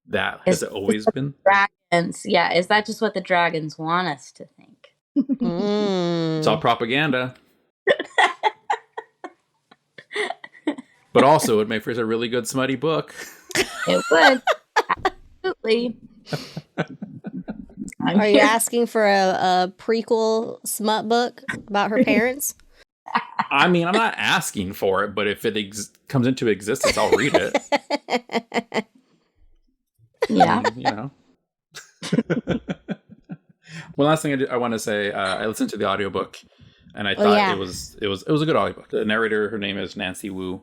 That has it always been dragons? Yeah, is that just what the dragons want us to think? It's all propaganda. But also, it would make for a really good smutty book. It would. Absolutely. Are you asking for a prequel smut book about her parents? I mean, I'm not asking for it, but if it comes into existence, I'll read it. Yeah. One last thing I want to say, I listened to the audiobook, and I thought it was a good audiobook. The narrator, her name is Nancy Wu,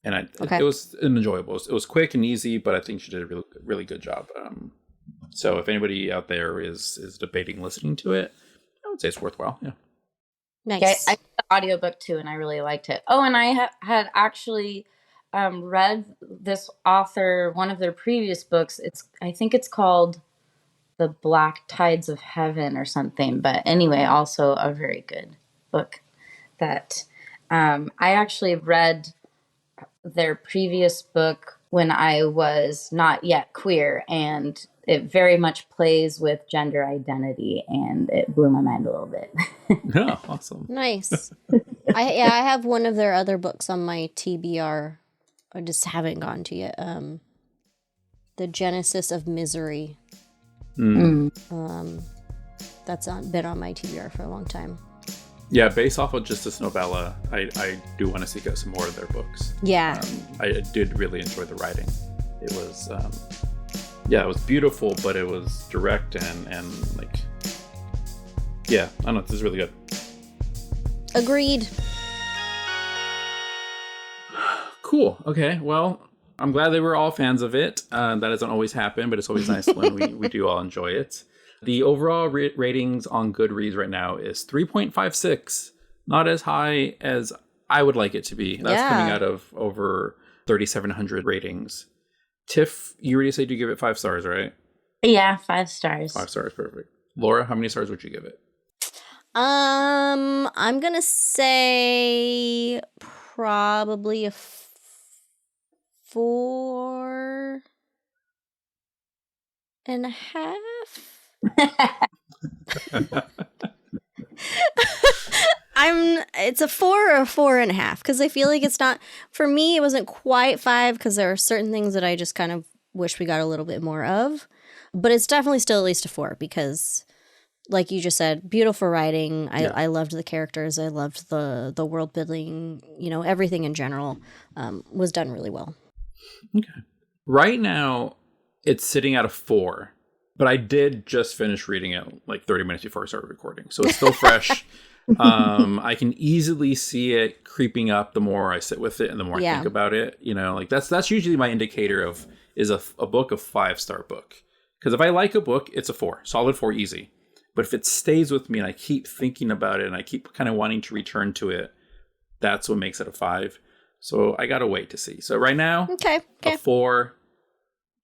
and it was enjoyable. It was quick and easy, but I think she did a really, really good job. So if anybody out there is debating listening to it, I would say it's worthwhile. Yeah. Nice. Yeah, I read the audiobook too, and I really liked it. Oh, and I had actually read this author, one of their previous books. I think it's called The Black Tides of Heaven or something. But anyway, also a very good book that I actually read their previous book when I was not yet queer, and it very much plays with gender identity, and it blew my mind a little bit. Oh, awesome. Nice. I have one of their other books on my TBR. I just haven't gotten to yet. The Genesis of Misery. Mm. That's been on my TBR for a long time. Yeah, based off of just this novella, I do want to seek out some more of their books. Yeah. I did really enjoy the writing. It was, it was beautiful, but it was direct and like, yeah, I don't know, this is really good. Agreed. Cool. Okay, well, I'm glad they were all fans of it. That doesn't always happen, but it's always nice when we do all enjoy it. The overall ratings on Goodreads right now is 3.56. Not as high as I would like it to be. That's coming out of over 3,700 ratings. Tiff, you already said you give it 5 stars, right? Yeah, 5 stars. 5 stars, perfect. Laura, how many stars would you give it? I'm gonna say probably a 4.5. It's a 4 or a 4.5 because I feel like it's not, for me it wasn't quite 5 because there are certain things that I just kind of wish we got a little bit more of, but it's definitely still at least a 4 because, like you just said, beautiful writing. I loved the characters. I loved the world building. Everything in general was done really well. Okay. Right now, it's sitting at a 4, but I did just finish reading it like 30 minutes before I started recording, so it's still fresh. I can easily see it creeping up the more I sit with it and the more I think about it. Like that's usually my indicator of is a book a 5-star book. Because if I like a book, it's a 4, solid 4, easy. But if it stays with me and I keep thinking about it and I keep kind of wanting to return to it, that's what makes it a 5. So I gotta wait to see. So right now, a 4.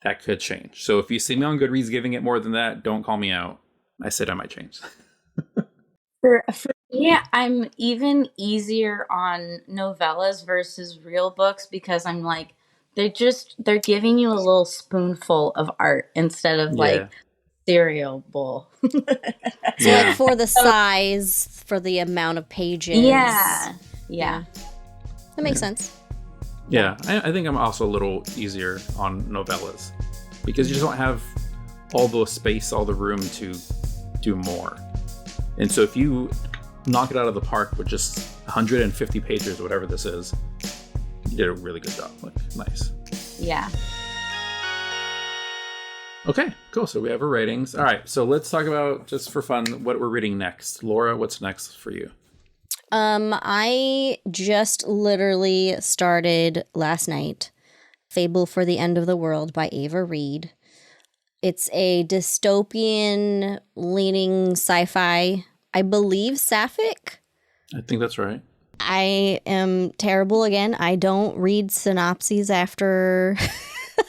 That could change. So if you see me on Goodreads giving it more than that, don't call me out. I said I might change. For me, I'm even easier on novellas versus real books because I'm like, they're giving you a little spoonful of art instead of like cereal bowl. So like for the size, for the amount of pages. Yeah. That makes sense. Yeah, I think I'm also a little easier on novellas because you just don't have all the space, all the room to do more. And so if you knock it out of the park with just 150 pages, whatever this is, you did a really good job. Like, nice. Yeah. Okay, cool. So we have our ratings. All right, so let's talk about, just for fun, what we're reading next. Laura, what's next for you? I just literally started last night Fable for the End of the World by Ava Reed. It's a dystopian leaning sci-fi, I believe sapphic. I think that's right. I am terrible again. I don't read synopses after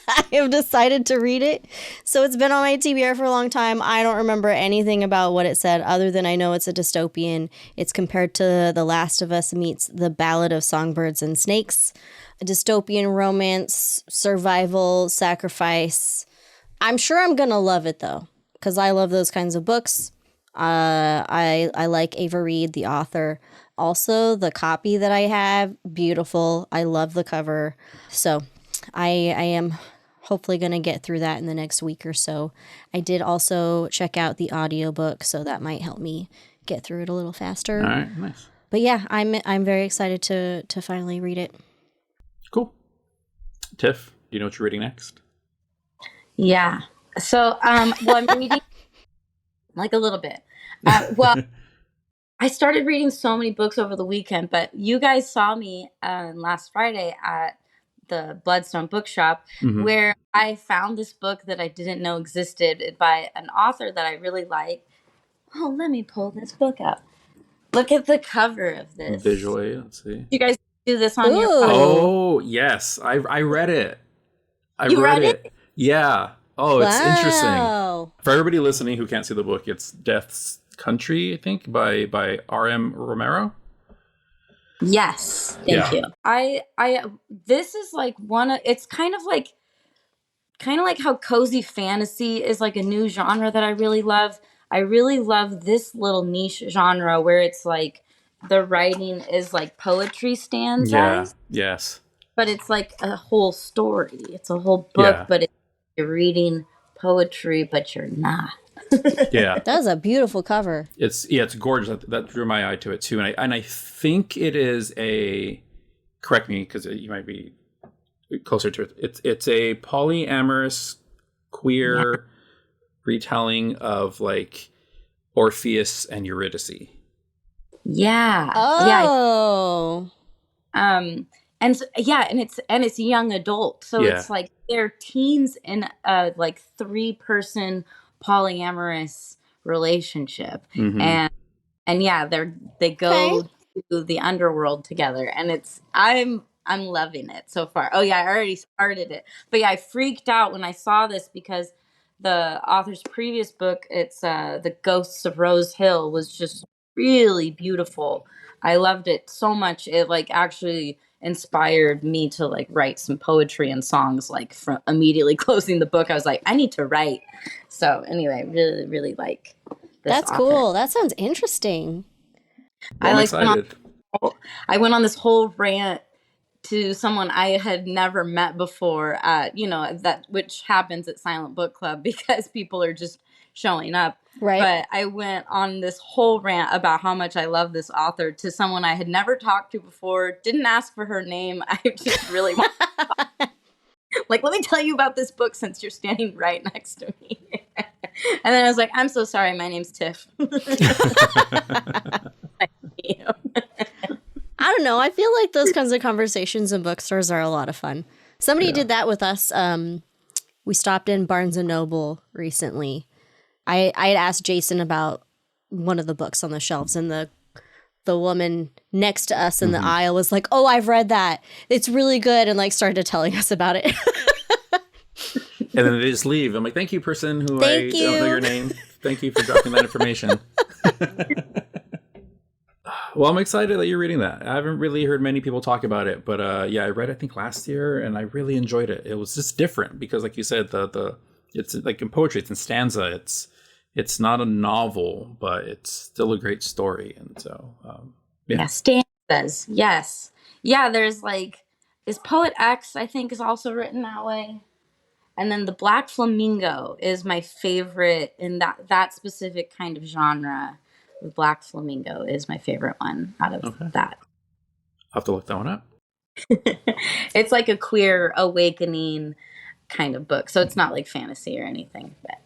I have decided to read it. So it's been on my TBR for a long time. I don't remember anything about what it said other than I know it's a dystopian. It's compared to The Last of Us meets The Ballad of Songbirds and Snakes. A dystopian romance, survival, sacrifice. I'm sure I'm going to love it though, because I love those kinds of books. I like Ava Reed, the author. Also, the copy that I have, beautiful. I love the cover. So I am hopefully going to get through that in the next week or so. I did also check out the audiobook, so that might help me get through it a little faster. All right, nice. But yeah, I'm very excited to finally read it. Cool. Tiff, do you know what you're reading next? Yeah. So, I'm reading like a little bit. I started reading so many books over the weekend, but you guys saw me last Friday at the Bloodstone Bookshop, where I found this book that I didn't know existed by an author that I really like. Oh, let me pull this book up. Look at the cover of this. Visual aid, let's see. You guys do this on your phone? Oh, yes. I read it. I read it. Yeah. Oh, it's interesting. For everybody listening who can't see the book, it's Death's Country, I think, by R.M. Romero. Yes. Thank you. I this is like it's kind of like how cozy fantasy is like a new genre that I really love. I really love this little niche genre where it's like the writing is like poetry stanzas. Yeah. Yes. But it's like a whole story. It's a whole book, but you're reading poetry, but you're not. Yeah. That was a beautiful cover. It's gorgeous. That drew my eye to it too. And I think it is correct me because you might be closer to it. It's a polyamorous queer retelling of like Orpheus and Eurydice. Yeah. Oh. Yeah. And so, and it's young adult. So it's like they're teens in a like 3-person polyamorous relationship. Mm-hmm. And yeah, they go to the underworld together, and I'm loving it so far. Oh yeah, I already started it. But yeah, I freaked out when I saw this because the author's previous book, it's The Ghosts of Rose Hill, was just really beautiful. I loved it so much. It like actually inspired me to like write some poetry and songs. Like from immediately closing the book, I was like, I need to write. So anyway, really, really like this That's author. cool. That sounds interesting. Well, I'm excited. I went on this whole rant to someone I had never met before, which happens at Silent Book Club because people are just showing up. Right. But I went on this whole rant about how much I love this author to someone I had never talked to before, didn't ask for her name. I just really want to like, let me tell you about this book since you're standing right next to me. And then I was like, I'm so sorry, my name's Tiff. I don't know. I feel like those kinds of conversations in bookstores are a lot of fun. Somebody did that with us. We stopped in Barnes & Noble recently. I had asked Jason about one of the books on the shelves, and the woman next to us in the aisle was like, oh, I've read that. It's really good, and like started telling us about it. And then they just leave. I'm like, thank you, person who I don't know your name. Thank you for dropping that information. Well, I'm excited that you're reading that. I haven't really heard many people talk about it, but I read it, I think last year, and I really enjoyed it. It was just different because, like you said, it's like in poetry, it's in stanza. It's not a novel, but it's still a great story, and so stanzas. Yes, yeah. There's like Poet X, I think, is also written that way. And then The Black Flamingo is my favorite in that specific kind of genre. The Black Flamingo is my favorite one out of that. I'll have to look that one up. It's like a queer awakening kind of book. So it's not like fantasy or anything. But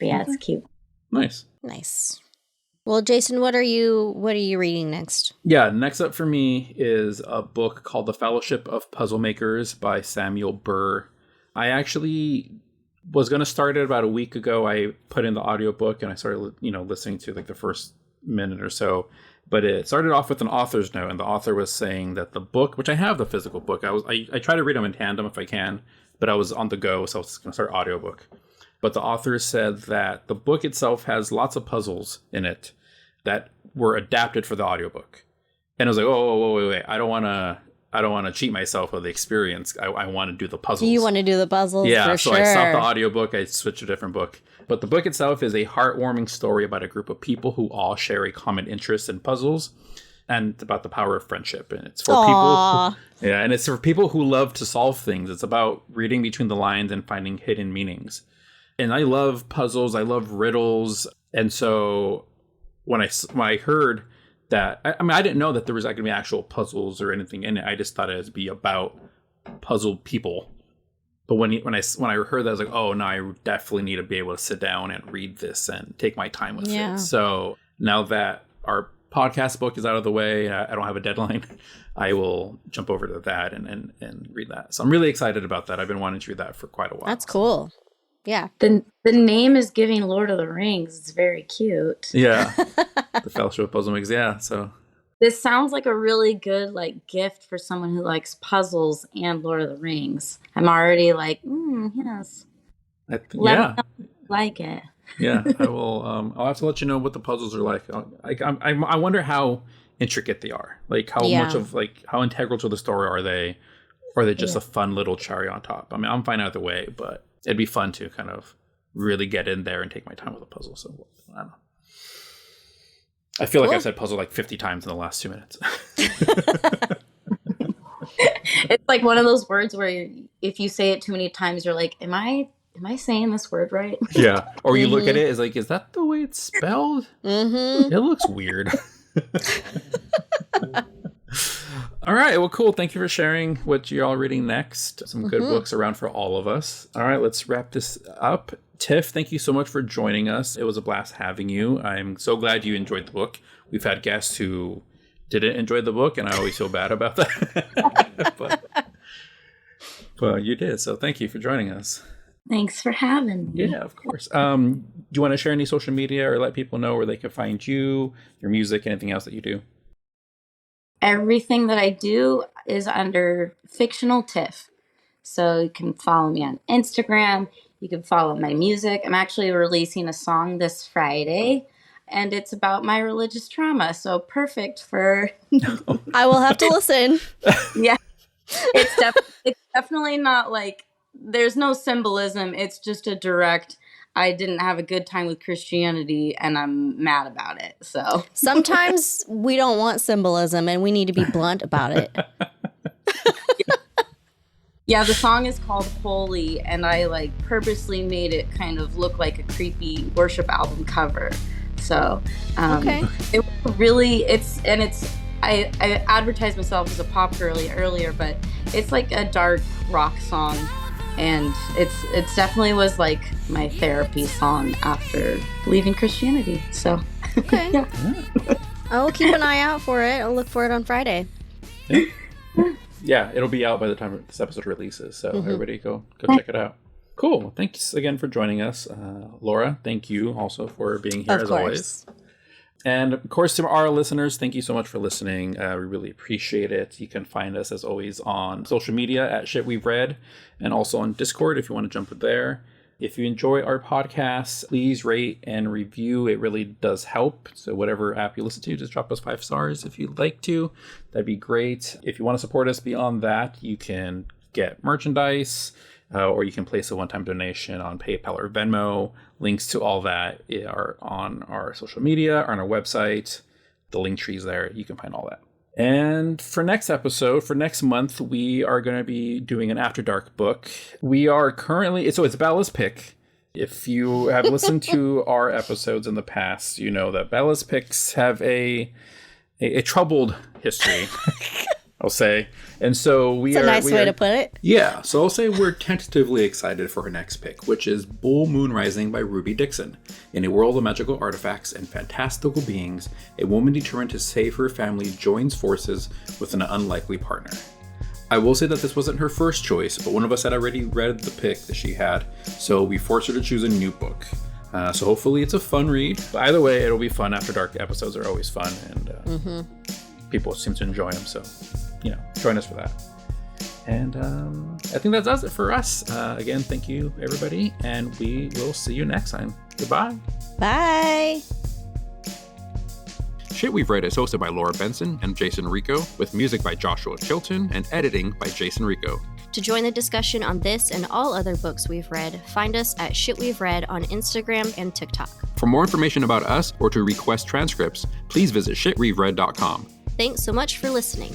yeah, it's cute. Nice. Well, Jason, what are you reading next? Yeah, next up for me is a book called The Fellowship of Puzzle Makers by Samuel Burr. I actually was going to start it about a week ago. I put in the audiobook and I started, listening to like the first minute or so. But it started off with an author's note, and the author was saying that the book, which I have the physical book, I try to read them in tandem if I can, but I was on the go, so I was going to start audiobook. But the author said that the book itself has lots of puzzles in it that were adapted for the audiobook. And I was like, oh, wait, I don't want to cheat myself with the experience. I want to do the puzzles. You want to do the puzzles? Yeah, for so sure. I stopped the audiobook. I switched to a different book. But the book itself is a heartwarming story about a group of people who all share a common interest in puzzles, and it's about the power of friendship. And it's for it's for people who love to solve things. It's about reading between the lines and finding hidden meanings. And I love puzzles. I love riddles. And so when I heard that, I didn't know that there was going to be actual puzzles or anything in it. I just thought it would be about puzzled people. But when I heard that, I was like, oh no, I definitely need to be able to sit down and read this and take my time with it. So now that our podcast book is out of the way, I don't have a deadline, I will jump over to that and read that. So I'm really excited about that. I've been wanting to read that for quite a while. That's cool. Yeah. The name is giving Lord of the Rings. It's very cute. Yeah. The Fellowship of Puzzle Makers. Yeah. So this sounds like a really good gift for someone who likes puzzles and Lord of the Rings. I'm already like, yes. Let me know if you like it. Yeah, I will. I'll have to let you know what the puzzles are like. I wonder how intricate they are. Like how much of how integral to the story are they? Or are they just a fun little cherry on top? I mean, I'm fine either way, but it'd be fun to kind of really get in there and take my time with the puzzle. So I don't know. I feel like I've said puzzle 50 times in the last 2 minutes. It's like one of those words where if you say it too many times, you're like, am I am I saying this word right? Yeah. Or you look at it as like, is that the way it's spelled? It looks weird. All right. Well, cool. Thank you for sharing what you're all reading next. Some good books around for all of us. All right. Let's wrap this up. Tiff, thank you so much for joining us. It was a blast having you. I'm so glad you enjoyed the book. We've had guests who didn't enjoy the book, and I always feel bad about that. but you did. So thank you for joining us. Thanks for having me. Yeah, of course. Do you want to share any social media or let people know where they can find you, your music, anything else that you do? Everything that I do is under Fictional Tiff. So you can follow me on Instagram. You can follow my music. I'm actually releasing a song this Friday, and it's about my religious trauma. So perfect for... I will have to listen. Yeah. It's definitely not like... There's no symbolism. It's just a direct... I didn't have a good time with Christianity, and I'm mad about it. So sometimes we don't want symbolism, and we need to be blunt about it. Yeah, the song is called Holy, and I like purposely made it kind of look like a creepy worship album cover. So okay. It really I advertised myself as a pop girly earlier, but it's like a dark rock song. And it definitely was like my therapy song after leaving Christianity. So, okay. Yeah. I will keep an eye out for it. I'll look for it on Friday. Yeah, it'll be out by the time this episode releases. So everybody go check it out. Cool. Well, thanks again for joining us. Laura, thank you also for being here as always. And of course, to our listeners, thank you so much for listening. We really appreciate it. You can find us, as always, on social media at Shit We've Read, and also on Discord if you want to jump there. If you enjoy our podcasts, please rate and review. It really does help. So whatever app you listen to, just drop us 5 stars if you'd like to. That'd be great. If you want to support us beyond that, you can get merchandise, or you can place a one-time donation on PayPal or Venmo. Links to all that are on our social media, on our website. The link tree's there. You can find all that. And for next month, we are going to be doing an After Dark book. We are currently, so it's Bella's pick. If you have listened to our episodes in the past, you know that Bella's picks have a troubled history. I'll say. And so It's a nice way to put it. Yeah. So I'll say we're tentatively excited for her next pick, which is Bull Moon Rising by Ruby Dixon. In a world of magical artifacts and fantastical beings, a woman determined to save her family joins forces with an unlikely partner. I will say that this wasn't her first choice, but one of us had already read the pick that she had, so we forced her to choose a new book. So hopefully it's a fun read. But either way, it'll be fun. After Dark episodes are always fun, and people seem to enjoy them, so join us for that. And I think that does it for us. Again, thank you, everybody, and we will see you next time. Goodbye. Bye. Shit We've Read is hosted by Laura Benson and Jason Rico, with music by Joshua Chilton and editing by Jason Rico. To join the discussion on this and all other books we've read, find us at Shit We've Read on Instagram and TikTok. For more information about us or to request transcripts, please visit shitwe'veread.com. Thanks so much for listening.